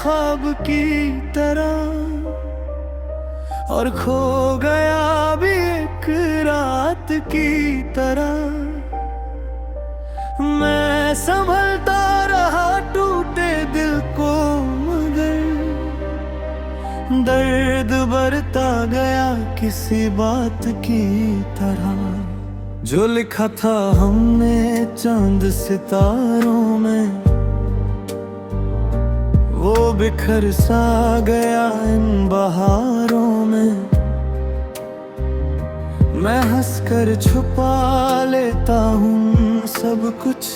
ख्वाब की तरह, और खो गया भी एक रात की तरह। मैं संभलता रहा टूटे दिल को, मगर दर्द बढ़ता गया किसी बात की तरह। जो लिखा था हमने चांद सितारों में, वो बिखर सा गया इन बहारों में। मैं हंसकर छुपा लेता हूँ सब कुछ,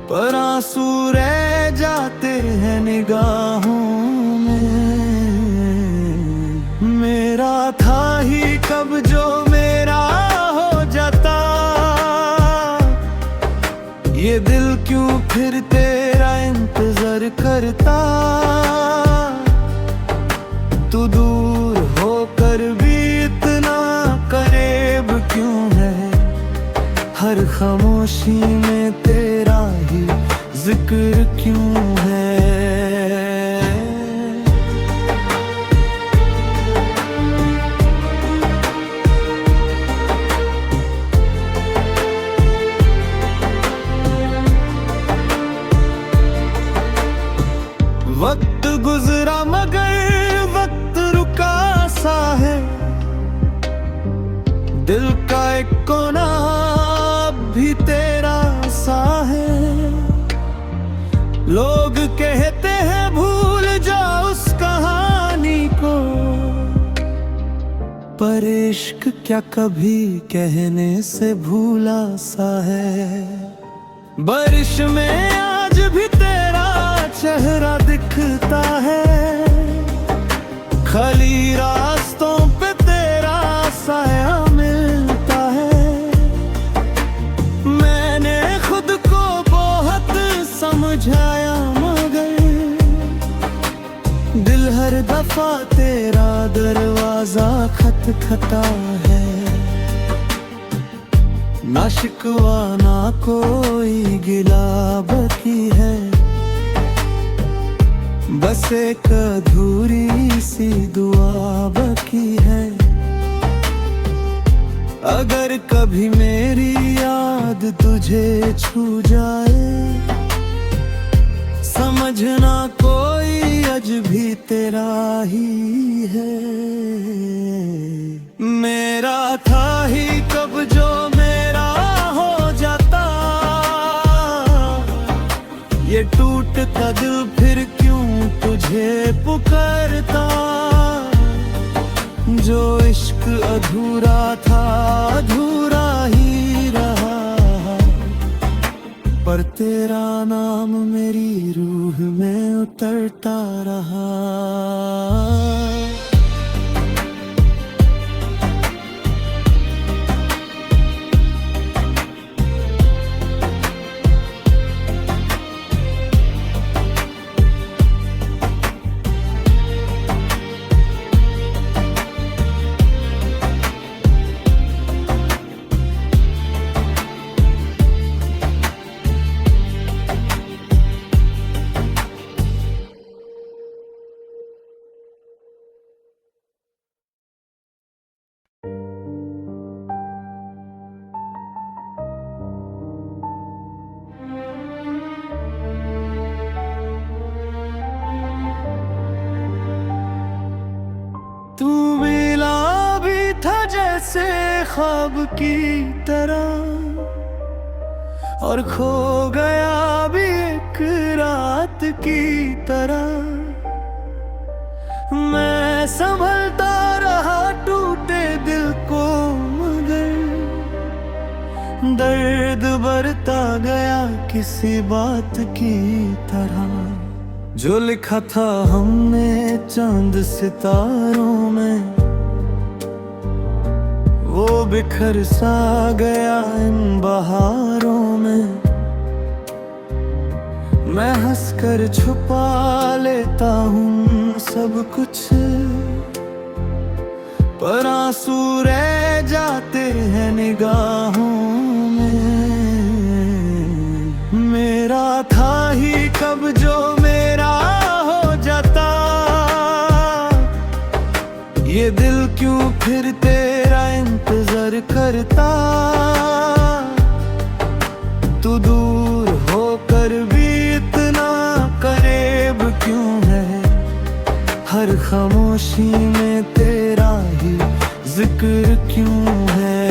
पर आंसू रह जाते हैं निगाहों में। मेरा था ही कब जो मेरा हो जाता, ये दिल क्यों फिर तेरा इंतजार करता। तू दूर होकर भी इतना करीब क्यों है, हर खामोशी में तेरा ही जिक्र क्यों है। वक्त गुजरा मगर वक्त रुका सा है, दिल का एक कोना भी तेरा सा है। लोग कहते हैं भूल जाओ उस कहानी को, पर इश्क क्या कभी कहने से भूला सा है। बारिश में आज भी तेरा चेहरा दिखता है, खाली रास्तों पे तेरा साया मिलता है। मैंने खुद को बहुत समझाया, मगर दिल हर दफा तेरा दरवाजा खटखटा है। ना शिकवा ना कोई गिला बाकी है, बस एक अधूरी सी दुआ बाकी है। अगर कभी मेरी याद तुझे छू जाए, समझना कोई अज भी तेरा ही है। मेरा था ही कब जो मेरा हो जाता, ये टूटता दिल फिर क्यों तुझे पुकारता। जो इश्क अधूरा था अधूरा ही रहा, पर तेरा नाम मेरी रूह में उतरता रहा। तू मिला भी था जैसे ख्वाब की तरह, और खो गया भी एक रात की तरह। मैं संभलता रहा टूटे दिल को, मगर दर्द बढ़ता गया किसी बात की तरह। जो लिखा था हमने चांद सितारों में, वो बिखर सा गया इन बहारों में। मैं हंसकर छुपा लेता हूँ सब कुछ, पर आंसू रह जाते हैं निगाहों में। मेरा था ही कब जो मेरा फिर तेरा इंतजार करता। तू दूर होकर भी इतना करीब क्यों है? हर खामोशी में तेरा ही जिक्र क्यों है?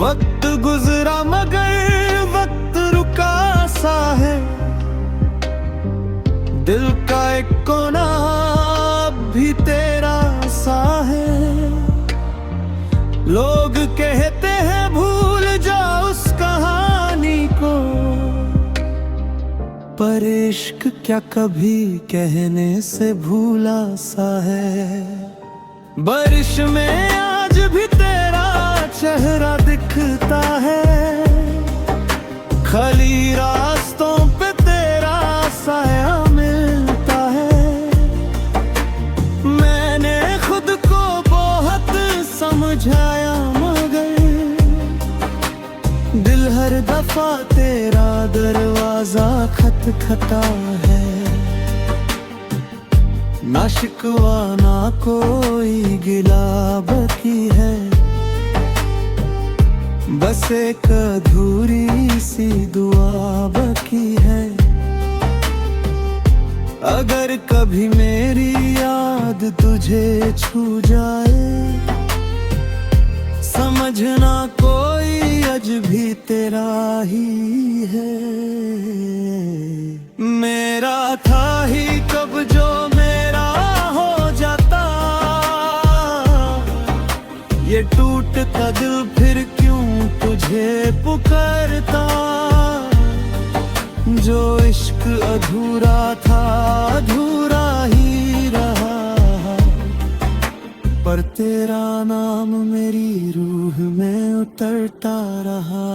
वक्त गुजरा मगर वक्त रुका सा है। दिल का एक कोना भी तेरा सा है। लोग कहते हैं भूल जाओ उस कहानी को, पर इश्क क्या कभी कहने से भूला सा है। बारिश में आज भी तेरा चेहरा दिखता है। खाली रास्तों पे तेरा साया मिलता है। मैंने खुद को बहुत समझाया मगर दिल हर दफा तेरा दरवाजा खटखटा है। ना शिकवा ना कोई गिला बाकी है, बस एक अधूरी सी दुआ बाकी है। अगर कभी मेरी याद तुझे छू जाए, समझना कोई अजभी तेरा ही है। मेरा था ही कब जो मेरा हो जाता, ये टूटता दिल फिर क्यों तुझे पुकारता। जो इश्क अधूरा था अधूरा ही रहा, पर तेरा नाम मेरी रूह में उतरता रहा।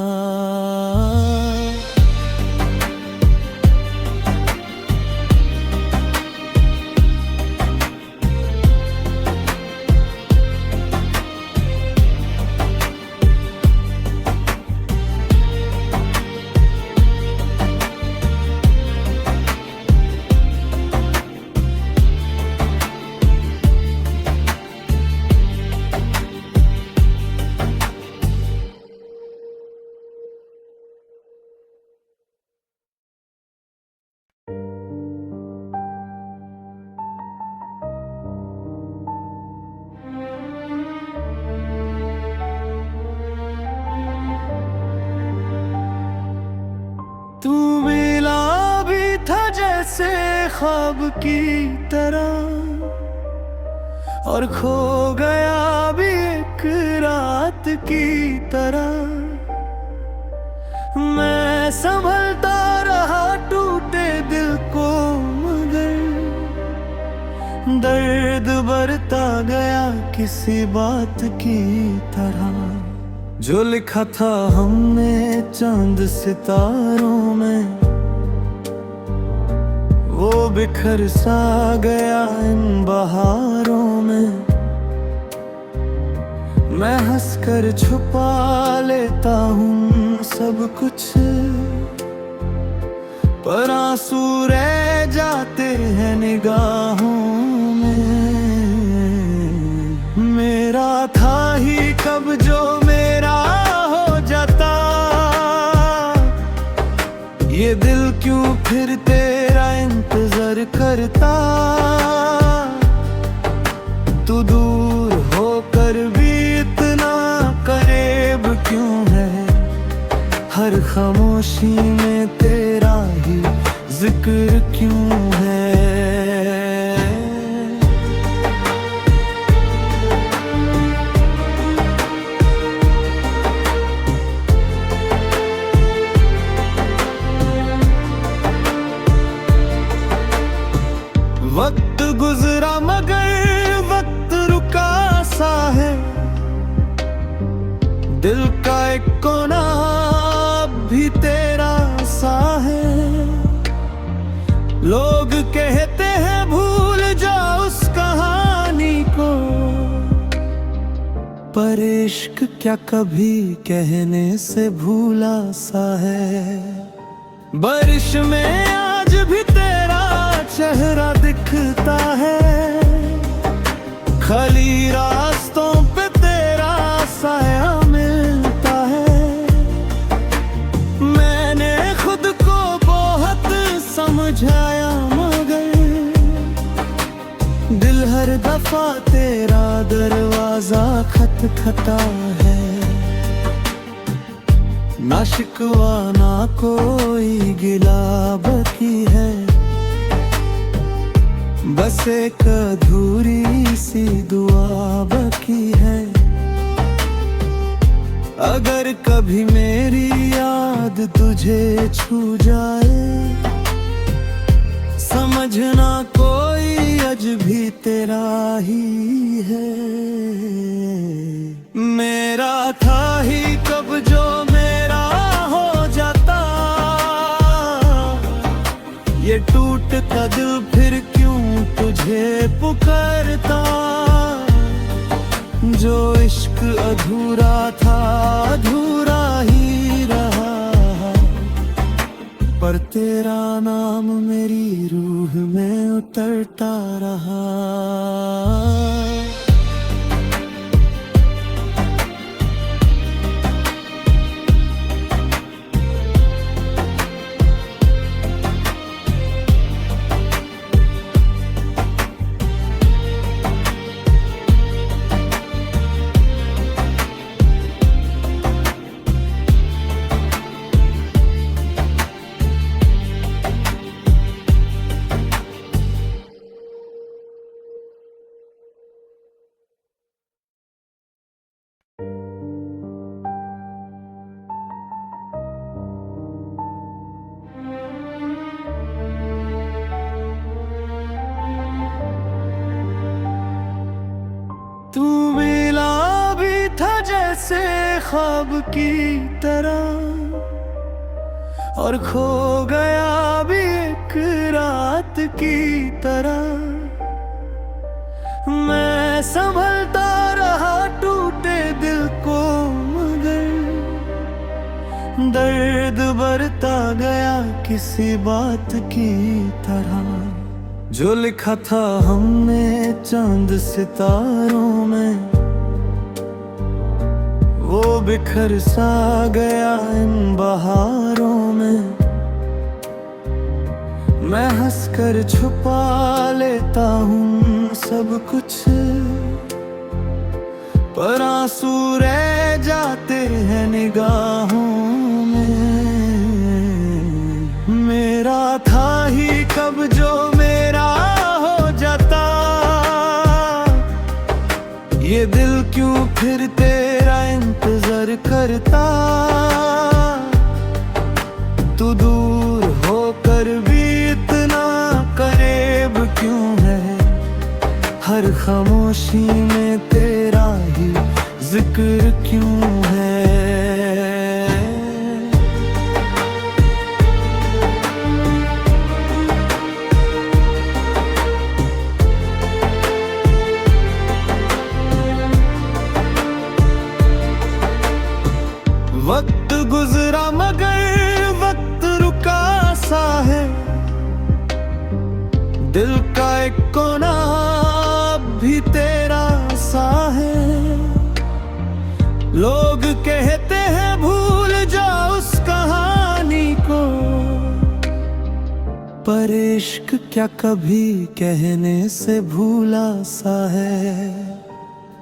तू मिला भी था जैसे ख्वाब की तरह, और खो गया भी एक रात की तरह। मैं संभलता रहा टूटे दिल को मगर दर्द बढ़ता गया किसी बात की तरह। जो लिखा था हमने चांद सितारों में, वो बिखर सा गया इन बहारों में। मैं हंसकर छुपा लेता हूँ सब कुछ, पर आंसू रह जाते हैं निगाहों में। मेरा था ही कब जो मेरा हो जाता, ये दिल क्यों फिर तेरा इंतजार करता। तू दूर होकर भी इतना करीब क्यों है? हर खामोशी में तेरा ही जिक्र क्यों है? वक्त गुजरा मगर वक्त रुका सा है। दिल का एक कोना भी तेरा सा है। लोग कहते हैं भूल जाओ उस कहानी को, पर इश्क क्या कभी कहने से भूला सा है। बारिश में आज भी तेरा चेहरा दिखता है, खाली रास्तों पे तेरा साया मिलता है। मैंने खुद को बहुत समझाया मगर दिल हर दफा तेरा दरवाजा खटखटा है। ना शिकवा ना कोई गिला बाकी है, बस एक अधूरी सी दुआ बाकी है। अगर कभी मेरी याद तुझे छू जाए, समझना कोई अजभी तेरा ही है। मेरा था ही कब जो मेरा हो जाता, ये टूटता दिल फिर क्यों तुझे पुकारता। जो इश्क अधूरा था अधूरा ही रहा, पर तेरा नाम मेरी रूह में उतरता रहा। तू मिला भी था जैसे ख्वाब की तरह, और खो गया भी एक रात की तरह। मैं संभलता रहा टूटे दिल को मगर दर्द बढ़ता गया किसी बात की तरह। जो लिखा था हमने चांद सितारों में, वो बिखर सा गया इन बहारों में। मैं हंसकर छुपा लेता हूँ सब कुछ, पर आंसू रह जाते हैं निगाहों में। मेरा था ही कब जो मेरा हो जाता, ये दिल क्यों फिर तेरा इंतजार करता। तू दूर होकर भी इतना करीब क्यों है, हर खामोशी में तेरा ही जिक्र क्यों है। वक्त गुजरा मगर वक्त रुका सा है, दिल का एक कोना भी तेरा सा है। लोग कहते हैं भूल जा उस कहानी को, पर इश्क क्या कभी कहने से भूला सा है।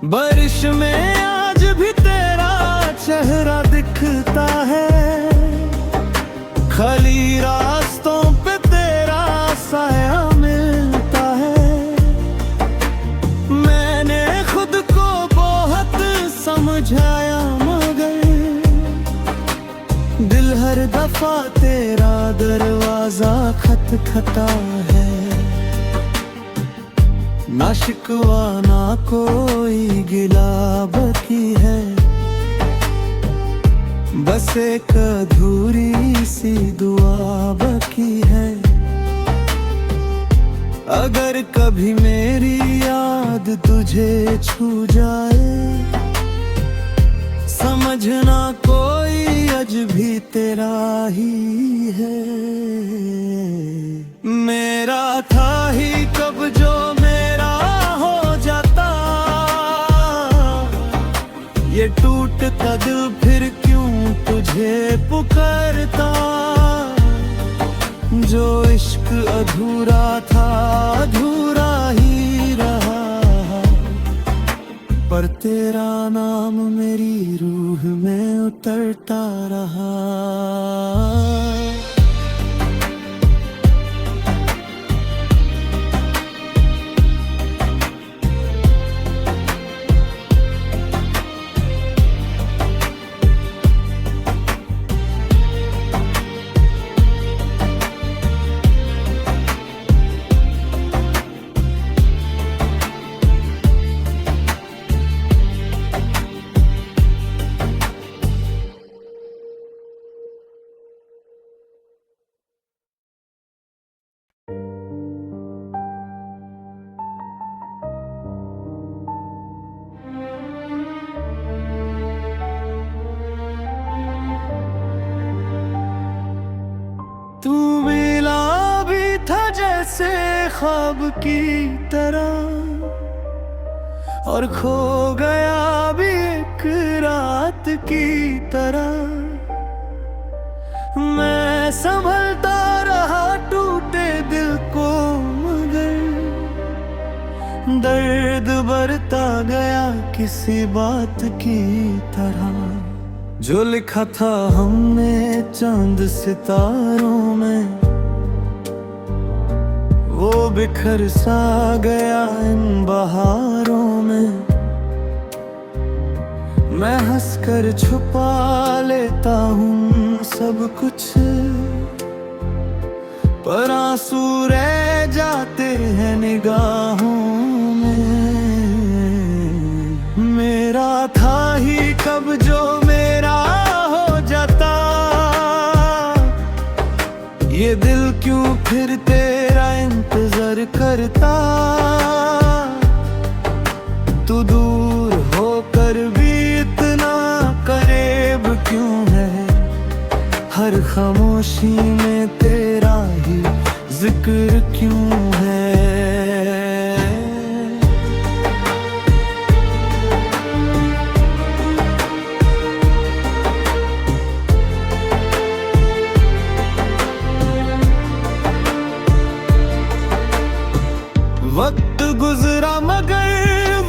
बारिश में आज भी तेरा चेहरा दिखता है, खाली रास्तों पे तेरा साया मिलता है। मैंने खुद को बहुत समझाया मगर दिल हर दफा तेरा दरवाजा खटखटा है। ना शिकवा ना कोई गिला बाकी है, बस एक अधूरी सी दुआ बाकी है। अगर कभी मेरी याद तुझे छू जाए, समझना कोई अजभी तेरा ही है। मेरा था ही कब जो मेरा हो जाता, ये टूटता दिल फिर क्यों तुझे पुकारता। जो इश्क अधूरा था अधूरा ही रहा, पर तेरा नाम मेरी रूह में उतरता रहा। तू मिला भी था जैसे ख्वाब की तरह, और खो गया भी एक रात की तरह। मैं संभलता रहा टूटे दिल को, मगर दर्द बढ़ता गया किसी बात की तरह। जो लिखा था हमने चांद सितारों में, वो बिखर सा गया इन बहारों में। मैं हंसकर छुपा लेता हूँ सब कुछ, पर आंसू रह जाते हैं निगाहों में। मेरा था ही कब जो मेरा हो जाता, ये दिल क्यों फिर तेरा इंतजार करता। तू दूर होकर भी इतना करीब क्यों है, हर खामोशी में तेरा ही जिक्र क्यों है। वक्त गुजरा मगर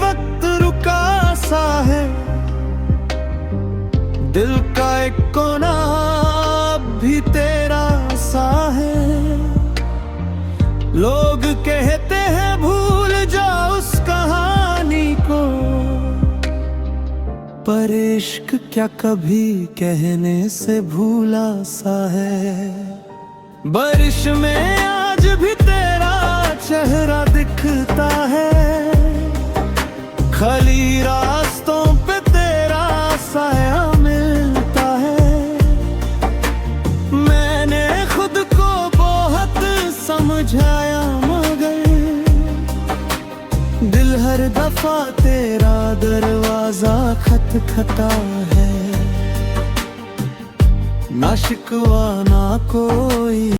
वक्त रुका सा है, दिल का एक कोना भी तेरा सा है। लोग कहते हैं भूल जाओ उस कहानी को, पर इश्क क्या कभी कहने से भूला सा है। बारिश में आज भी तेरा चेहरा दिखता है, खाली रास्तों पे तेरा साया मिलता है। मैंने खुद को बहुत समझाया, मगर दिल हर दफा तेरा दरवाजा खटखटा है। ना शिकवा ना कोई